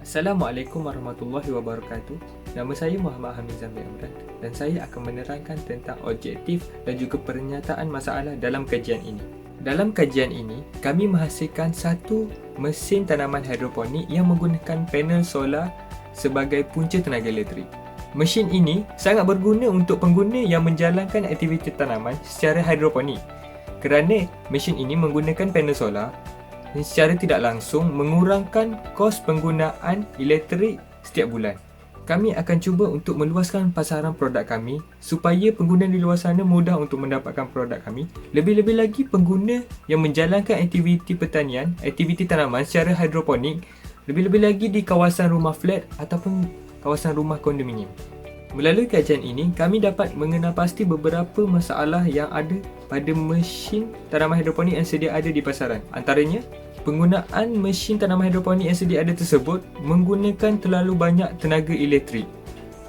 Assalamualaikum warahmatullahi wabarakatuh. Nama saya Muhammad Hamizan bin Amran dan saya akan menerangkan tentang objektif dan juga pernyataan masalah dalam kajian ini. Dalam kajian ini, kami menghasilkan satu mesin tanaman hidroponik yang menggunakan panel solar sebagai punca tenaga elektrik. Mesin ini sangat berguna untuk pengguna yang menjalankan aktiviti tanaman secara hidroponik kerana mesin ini menggunakan panel solar dan secara tidak langsung mengurangkan kos penggunaan elektrik setiap bulan. Kami akan cuba untuk meluaskan pasaran produk kami supaya pengguna di luar sana mudah untuk mendapatkan produk kami. Lebih-lebih lagi pengguna yang menjalankan aktiviti pertanian, aktiviti tanaman secara hidroponik, lebih-lebih lagi di kawasan rumah flat ataupun kawasan rumah kondominium. Melalui kajian ini, kami dapat mengenal pasti beberapa masalah yang ada pada mesin tanaman hidroponik yang sedia ada di pasaran. Antaranya, penggunaan mesin tanaman hidroponik yang sedia ada tersebut menggunakan terlalu banyak tenaga elektrik.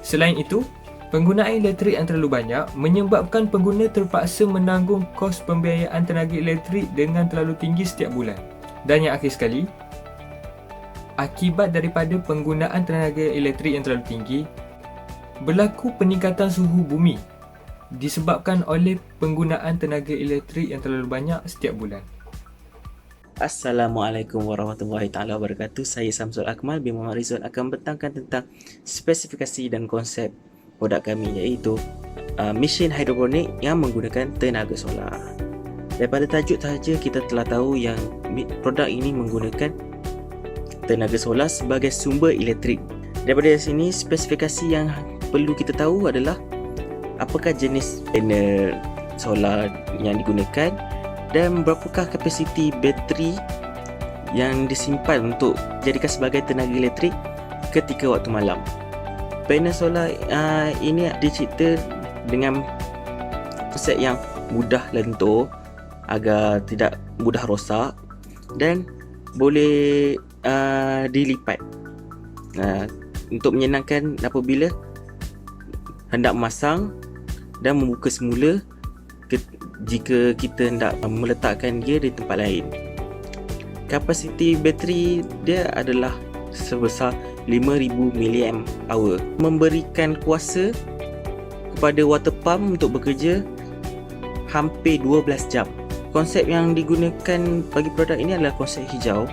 Selain itu, penggunaan elektrik yang terlalu banyak menyebabkan pengguna terpaksa menanggung kos pembiayaan tenaga elektrik dengan terlalu tinggi setiap bulan. Dan yang akhir sekali, akibat daripada penggunaan tenaga elektrik yang terlalu tinggi, berlaku peningkatan suhu bumi disebabkan oleh penggunaan tenaga elektrik yang terlalu banyak setiap bulan. Assalamualaikum warahmatullahi taala wabarakatuh. Saya Samsul Akmal bin Muhammad Rizwan akan bertangkan tentang spesifikasi dan konsep produk kami, iaitu mesin hidroponik yang menggunakan tenaga solar. Daripada tajuk sahaja kita telah tahu yang produk ini menggunakan tenaga solar sebagai sumber elektrik. Daripada sini, spesifikasi yang perlu kita tahu adalah apakah jenis panel solar yang digunakan dan berapakah kapasiti bateri yang disimpan untuk jadikan sebagai tenaga elektrik ketika waktu malam. Panel solar ini dicipta dengan konsep yang mudah lentur agar tidak mudah rosak dan boleh dilipat untuk menyenangkan apabila hendak memasang dan membuka semula jika kita hendak meletakkan dia di tempat lain. Kapasiti bateri dia adalah sebesar 5000 mAh, memberikan kuasa kepada water pump untuk bekerja hampir 12 jam. Konsep yang digunakan bagi produk ini adalah konsep hijau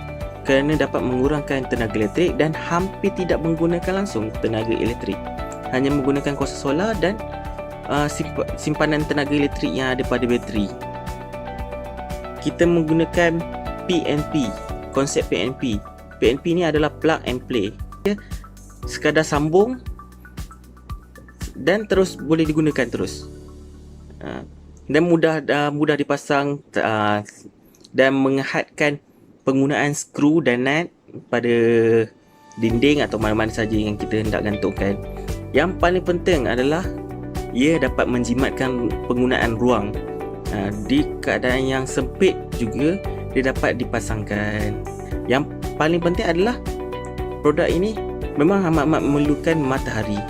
kerana dapat mengurangkan tenaga elektrik dan hampir tidak menggunakan langsung tenaga elektrik, hanya menggunakan kuasa solar dan simpanan tenaga elektrik yang ada pada bateri. Kita menggunakan PNP, konsep PNP. PNP ni adalah plug and play. Dia sekadar sambung dan terus boleh digunakan terus. Dan mudah dipasang dan menghadkan penggunaan skru dan nut pada dinding atau mana-mana saja yang kita hendak gantungkan. Yang paling penting adalah ia dapat menjimatkan penggunaan ruang. Di keadaan yang sempit juga dia dapat dipasangkan. Yang paling penting adalah produk ini memang amat-amat memerlukan matahari.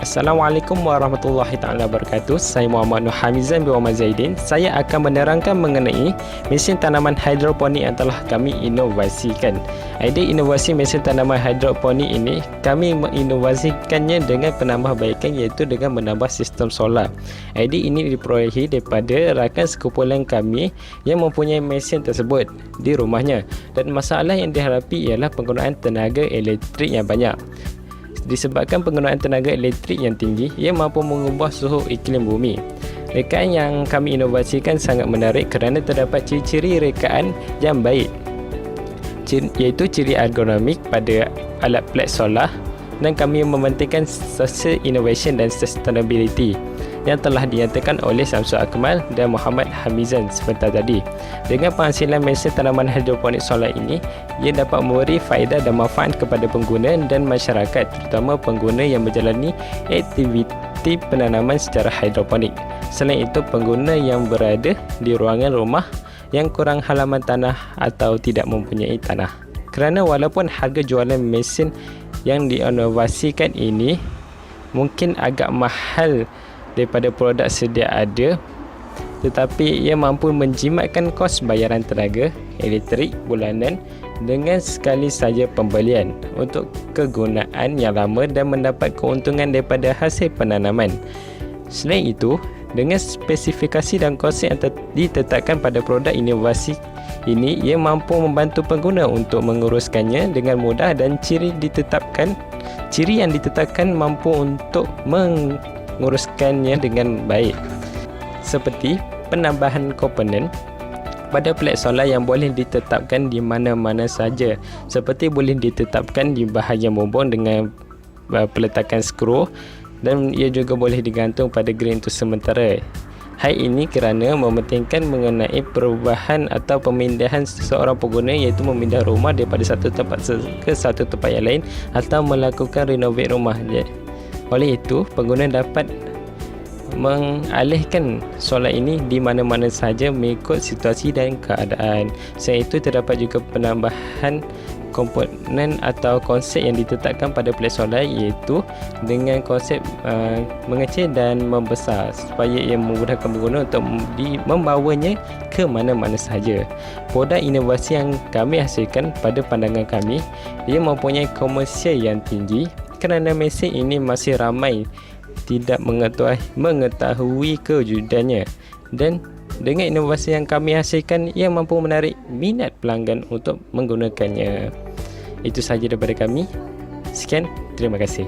Assalamualaikum warahmatullahi taala wabarakatuh. Saya Muhammad Nur Hamizan bin Muhammad Zaidin. Saya akan menerangkan mengenai mesin tanaman hidroponik yang telah kami inovasikan. Idea inovasi mesin tanaman hidroponik ini kami menginovasikannya dengan penambahbaikan, iaitu dengan menambah sistem solar. Idea ini diperolehi daripada rakan sekumpulan kami yang mempunyai mesin tersebut di rumahnya, dan masalah yang dihadapi ialah penggunaan tenaga elektrik yang banyak. Disebabkan penggunaan tenaga elektrik yang tinggi, ia mampu mengubah suhu iklim bumi. Rekaan yang kami inovasikan sangat menarik kerana terdapat ciri-ciri rekaan yang baik, iaitu ciri ergonomik pada alat plat solar, dan kami mementingkan social innovation dan sustainability yang telah dinyatakan oleh Samsul Akmal dan Muhammad Hamizan sebentar tadi. Dengan penghasilan mesin tanaman hidroponik solar ini, ia dapat memberi faedah dan manfaat kepada pengguna dan masyarakat, terutama pengguna yang menjalani aktiviti penanaman secara hidroponik. Selain itu, pengguna yang berada di ruangan rumah yang kurang halaman tanah atau tidak mempunyai tanah. Kerana walaupun harga jualan mesin yang diinovasikan ini mungkin agak mahal daripada produk sedia ada, tetapi ia mampu menjimatkan kos bayaran tenaga elektrik bulanan dengan sekali saja pembelian untuk kegunaan yang lama dan mendapat keuntungan daripada hasil penanaman. Selain itu, dengan spesifikasi dan konsep yang ditetapkan pada produk inovasi ini, ia mampu membantu pengguna untuk menguruskannya dengan mudah dan ciri yang ditetapkan mampu untuk menguruskannya dengan baik, seperti penambahan komponen pada pelet solar yang boleh ditetapkan di mana-mana saja, seperti boleh ditetapkan di bahagian bumbung dengan peletakan skru, dan ia juga boleh digantung pada grind untuk sementara. Hal ini kerana mementingkan mengenai perubahan atau pemindahan seseorang pengguna, iaitu memindah rumah daripada satu tempat ke satu tempat yang lain atau melakukan renovate rumah. Oleh itu, pengguna dapat mengalihkan solar ini di mana-mana saja mengikut situasi dan keadaan. Selain itu, terdapat juga penambahan komponen atau konsep yang ditetapkan pada pelet solar, iaitu dengan konsep mengecil dan membesar supaya ia memudahkan pengguna untuk membawanya ke mana-mana sahaja. Produk inovasi yang kami hasilkan pada pandangan kami, ia mempunyai komersial yang tinggi kerana mesin ini masih ramai tidak mengetahui kewujudannya, dan dengan inovasi yang kami hasilkan, ia mampu menarik minat pelanggan untuk menggunakannya. Itu sahaja daripada kami. Sekian, terima kasih.